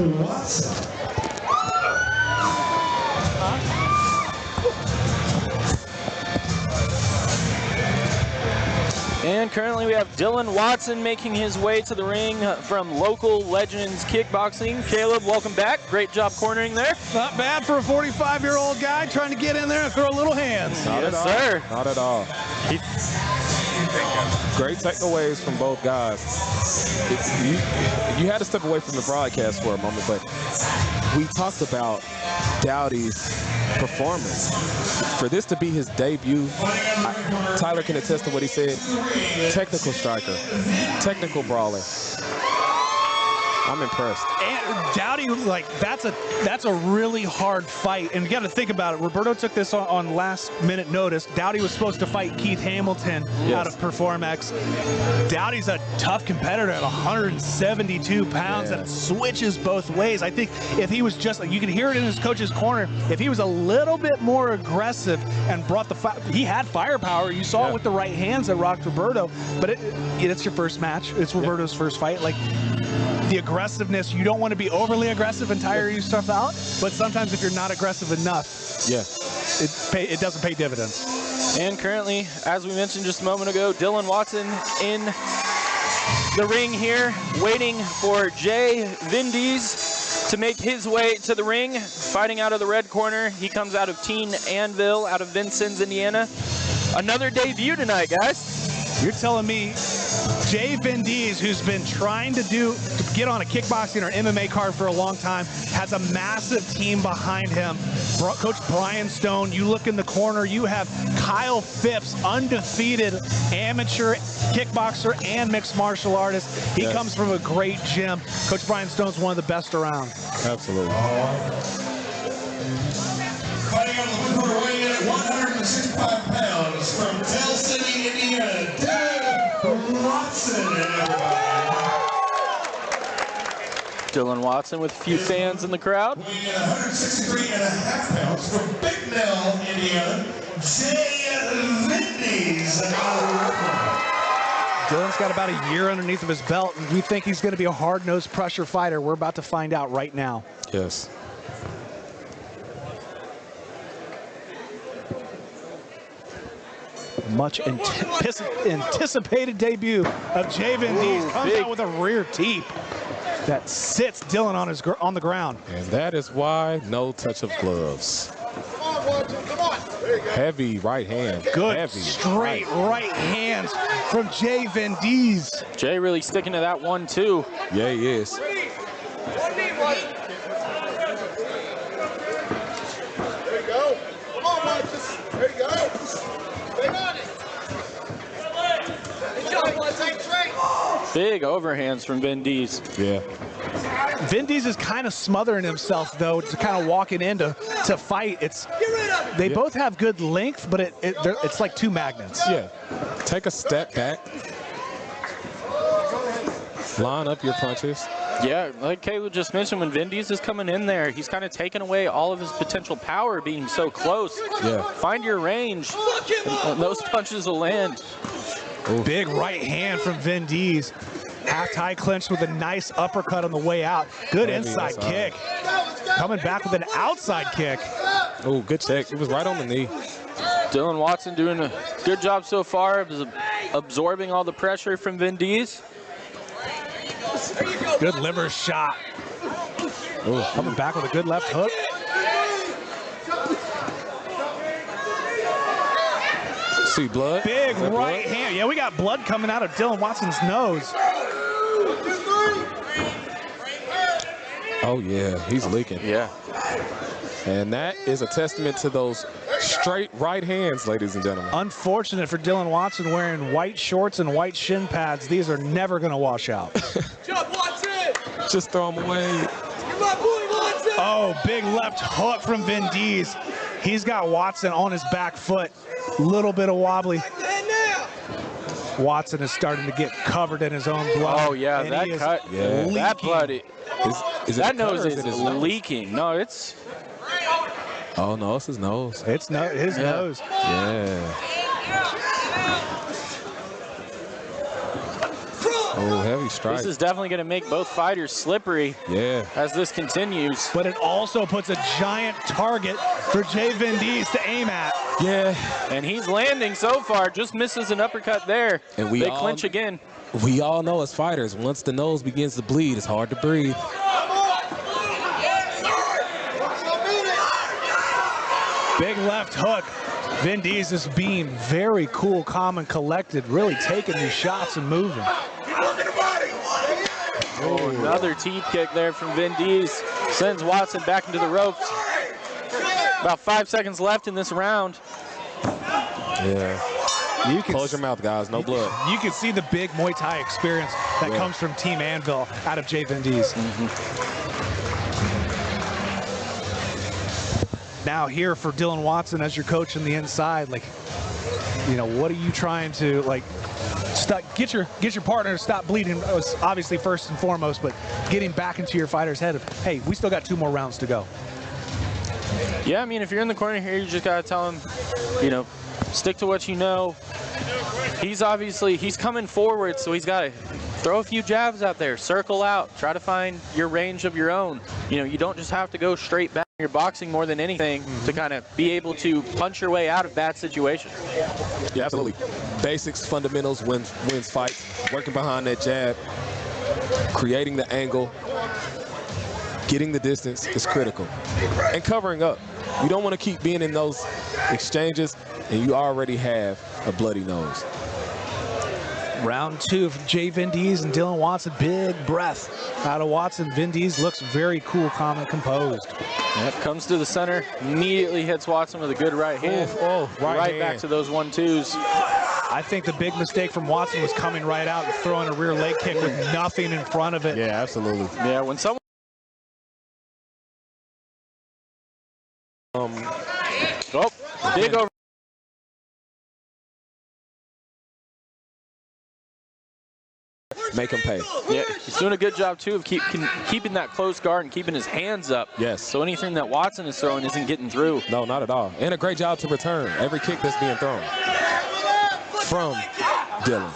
Watson. And currently we have Dylan Watson making his way to the ring from Local Legends Kickboxing. Caleb, welcome back. Great job cornering there. Not bad for a 45-year-old guy trying to get in there and throw little hands. Yes, sir. Not at all. Great takeaways from both guys. You had to step away from the broadcast for a moment, but we talked about Dowdy's performance. For this to be his debut, Tyler can attest to what he said. Technical striker, technical brawler. I'm impressed. And Dowdy, like, that's a really hard fight. And you got to think about it. Roberto took this on last-minute notice. Dowdy was supposed to fight Keith Hamilton out of Performex. Dowdy's a tough competitor at 172 pounds and switches both ways. I think if he was just, like, you could hear it in his coach's corner, if he was a little bit more aggressive and brought the he had firepower. You saw it with the right hands that rocked Roberto. But it's your first match. It's Roberto's first fight. Like, the aggressiveness, you don't want to be overly aggressive and tire yourself out, but sometimes if you're not aggressive enough, it doesn't pay dividends. And currently, as we mentioned just a moment ago, Dylan Watson in the ring here, waiting for Jay Vendes to make his way to the ring, fighting out of the red corner. He comes out of Teen Anvil, out of Vincennes, Indiana. Another debut tonight, guys. You're telling me Jay Vendes, who's been trying to get on a kickboxing or MMA card for a long time, has a massive team behind him. Coach Brian Stone, you look in the corner, you have Kyle Phipps, undefeated amateur kickboxer and mixed martial artist. He comes from a great gym. Coach Brian Stone's one of the best around. Absolutely. Fighting out of the blue corner, weighing in at 165 pounds from Tell City, Indiana, Dylan Watson, everybody. Dylan Watson with a few fans in the crowd. Weighing in 163.5 pounds from Bicknell, Indiana, Jay Vendes. Dylan's got about a year underneath of his belt, and we think he's going to be a hard-nosed pressure fighter. We're about to find out right now. Yes. Much anticipated debut of Jay Vendes. Comes out with a rear teep that sits Dylan on the ground. And that is why no touch of gloves. Heavy right hand. Good heavy straight right hands from Jay Vendes. Jay really sticking to that 1-2. Yeah, he is. There you go. Come on, Marcus. There you go. Stay on it. Big overhands from Vendes. Yeah. Vendes is kind of smothering himself, though, to kind of walking in to fight. They both have good length, but it's like two magnets. Yeah. Take a step back. Line up your punches. Yeah, like Caleb just mentioned, when Vendes is coming in there, he's kind of taking away all of his potential power being so close. Yeah. Find your range, and those punches will land. Ooh. Big right hand from Vendes. Half-tie clinch with a nice uppercut on the way out. Good inside kick. Coming back with an outside kick. Oh, good check. It was right on the knee. Dylan Watson doing a good job so far of absorbing all the pressure from Vendes. Good liver shot. Ooh, coming back with a good left hook. See blood? Big right hand. Yeah, we got blood coming out of Dylan Watson's nose. Oh, yeah, he's leaking. Yeah. And that is a testament to those straight right hands, ladies and gentlemen. Unfortunate for Dylan Watson wearing white shorts and white shin pads. These are never going to wash out. Just throw them away. Oh, big left hook from Vendes. He's got Watson on his back foot. Little bit of wobbly. Watson is starting to get covered in his own blood. Oh, yeah, that cut. Yeah. That blood. That nose is leaking. No, it's... Oh, no, it's his nose. It's his nose. Yeah. Oh, heavy strike. This is definitely going to make both fighters slippery as this continues. But it also puts a giant target for Jay Vendes to aim at. Yeah. And he's landing so far, just misses an uppercut there. And they clinch again. We all know as fighters, once the nose begins to bleed, it's hard to breathe. Big left hook. Vendes is being very cool, calm, and collected, really taking these shots and moving. Oh, another teep kick there from Vendes. Sends Watson back into the ropes. About 5 seconds left in this round. Yeah. You can close your mouth, guys. No blood. You can see the big Muay Thai experience that comes from Team Anvil out of Jay Vendes. Now here for Dylan Watson as your coach on the inside, like, you know, what are you trying to, like, get your partner to stop bleeding was obviously first and foremost, but getting back into your fighter's head of, hey, we still got 2 more rounds to go. Yeah, I mean, if you're in the corner here, you just got to tell him, you know, stick to what you know. He's coming forward, so he's got to throw a few jabs out there, circle out, try to find your range of your own. You know, you don't just have to go straight back. You're boxing more than anything to kind of be able to punch your way out of bad situations. Yeah, absolutely. Basics, fundamentals wins fights. Working behind that jab, creating the angle, getting the distance is critical. And covering up. You don't want to keep being in those exchanges and you already have a bloody nose. Round 2 of Jay Vendes and Dylan Watson. Big breath out of Watson. Vendes looks very cool, calm, and composed. Yep, comes to the center, immediately hits Watson with a good right hand. Right back to those 1-2s. I think the big mistake from Watson was coming right out and throwing a rear leg kick with nothing in front of it. Yeah, absolutely. Yeah, when someone big over. Make him pay. Yeah, he's doing a good job too of keeping that close guard and keeping his hands up. Yes. So anything that Watson is throwing isn't getting through. No, not at all. And a great job to return every kick that's being thrown from Dylan.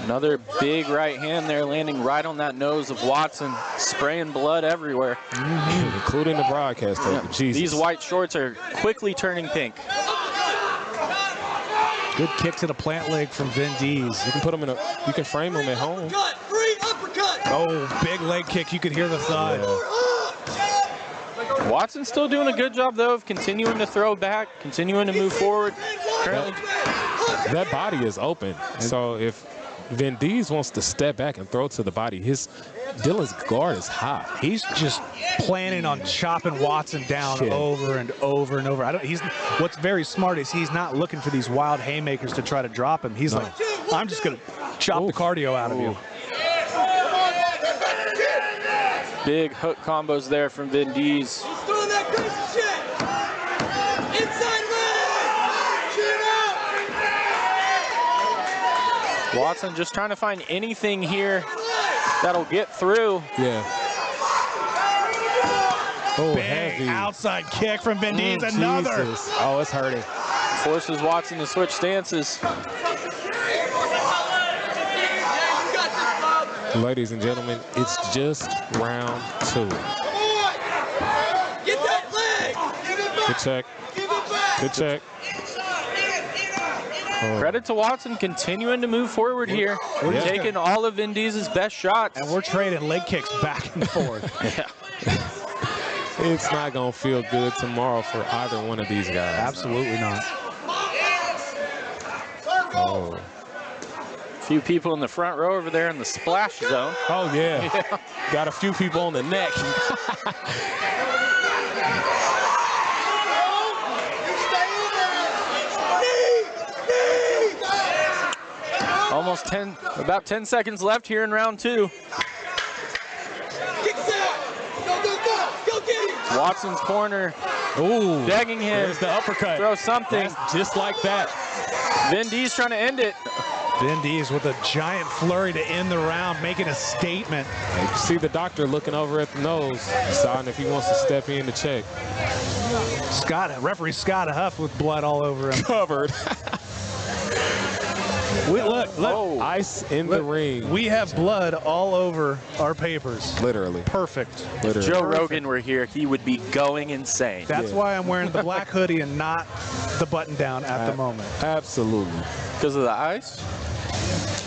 Another big right hand there, landing right on that nose of Watson, spraying blood everywhere. Including the broadcast table. Yeah. Jesus. These white shorts are quickly turning pink. Good kick to the plant leg from Vendes. You can put him you can frame him at home. Oh, big leg kick. You could hear the thud. Yeah. Watson's still doing a good job, though, of continuing to throw back, continuing to move forward. Currently, that body is open. So if Vendes wants to step back and throw to the body, Dylan's guard is high. He's just planning on chopping Watson down over and over and over. What's very smart is he's not looking for these wild haymakers to try to drop him. He's like, I'm just going to chop the cardio out of you. Big hook combos there from Vendes. Watson just trying to find anything here that'll get through. Yeah. Oh, big heavy. Outside kick from Vendes. Another. Jesus. Oh, it's hurting. Forces Watson to switch stances. Ladies and gentlemen, it's just round 2. Get that leg! Good check. Good check. Credit to Watson continuing to move forward here. We're taking all of Vendes' best shots. And we're trading leg kicks back and forth. It's not going to feel good tomorrow for either one of these guys. Absolutely not. Oh. A few people in the front row over there in the splash zone. Oh, yeah. Got a few people on the neck. Almost about 10 seconds left here in round 2. Watson's corner. Ooh, begging him. There's the uppercut. Throw something. That's just like that. Vendes trying to end it. Vendes with a giant flurry to end the round, making a statement. And you see the doctor looking over at the nose, deciding if he wants to step in to check. Referee Scott Huff with blood all over him. Covered. Look. Oh. Ice in the ring. We have blood all over our papers. Literally. Perfect. Literally. Joe Rogan were here, he would be going insane. That's why I'm wearing the black hoodie and not the button down at the moment. Absolutely. Because of the ice?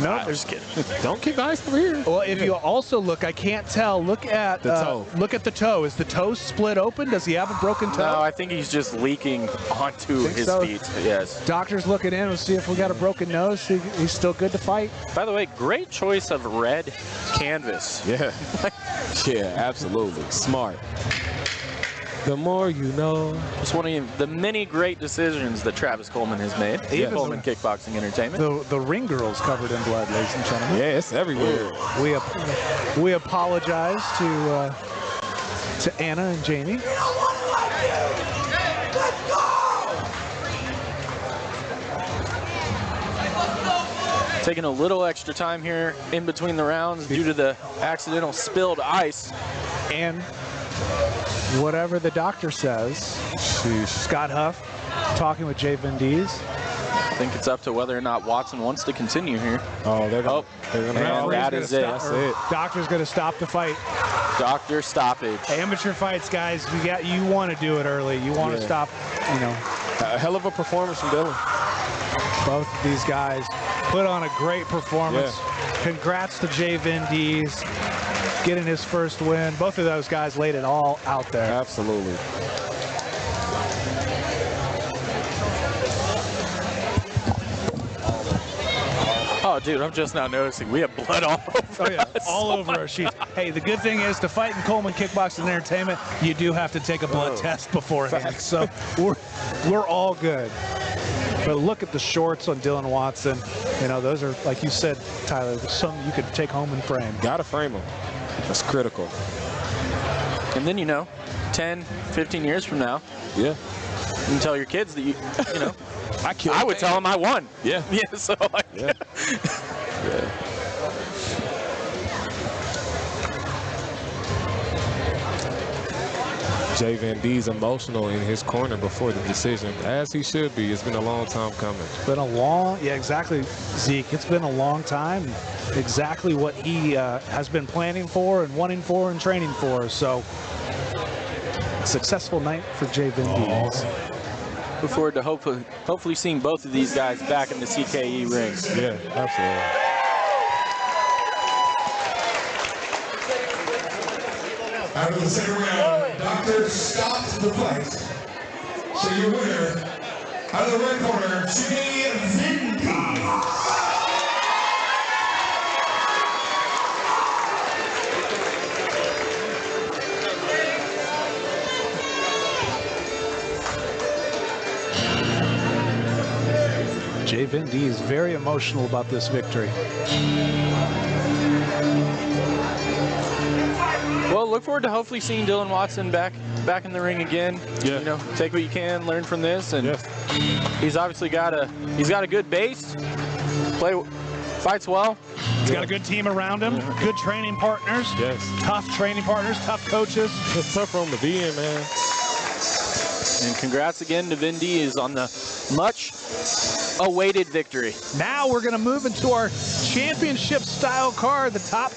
No, I'm just kidding. Don't kick ice over here. well, if you also look, I can't tell. Look at The toe. Look at the toe. Is the toe split open? Does he have a broken toe? No, I think he's just leaking onto Think his so? feet. Yes. Doctor's looking in. We'll see if we got a broken nose. See if he's still good to fight. By the way, great choice of red canvas. Yeah. Yeah, absolutely. Smart. The more you know. It's one of the many great decisions that Travis Coleman has made. Even Coleman Kickboxing Entertainment. The ring girl's covered in blood, ladies and gentlemen. Yeah, it's everywhere. We apologize to Anna and Jamie. Taking a little extra time here in between the rounds due to the accidental spilled ice. And whatever the doctor says, Scott Huff talking with Jay Vendes. I think it's up to whether or not Watson wants to continue here. Oh, they're gonna and that is it. That's it. Doctor's going to stop the fight. Doctor stoppage. Amateur fights, guys. You want to do it early. You want to stop. A hell of a performance from Dylan. Both of these guys put on a great performance. Yeah. Congrats to Jay Vendes getting his first win. Both of those guys laid it all out there. Absolutely. Oh, dude, I'm just now noticing we have blood all over us. All over our sheets. Hey, the good thing is to fight in Coleman Kickboxing Entertainment, you do have to take a blood test beforehand. So we're all good. But look at the shorts on Dylan Watson. Those are, like you said, Tyler, something you could take home and frame. Gotta frame them. That's critical. And then, 10, 15 years from now, Yeah. you can tell your kids that I would tell them I won. Yeah. Yeah, so like, Yeah. Yeah. Jay Vendes emotional in his corner before the decision, as he should be. It's been a long time coming. It's been exactly, Zeke. It's been a long time. Exactly what he has been planning for and wanting for and training for. So, successful night for Jay Vendes. Look forward to hopefully seeing both of these guys back in the CKE ring. Yeah, absolutely. After the second round, Doctor stopped the fight. So your winner, out of the red corner, CKE Thunder. Jay Vendes very emotional about this victory. Well, look forward to hopefully seeing Dylan Watson back in the ring again. Yeah. Take what you can, learn from this, and he's obviously got a good base. Fights well. He's got a good team around him, good training partners. Yes. Tough training partners, tough coaches. It's tough for him to be in, man. And congrats again to Vendes on the much awaited victory. Now we're going to move into our championship style card, the top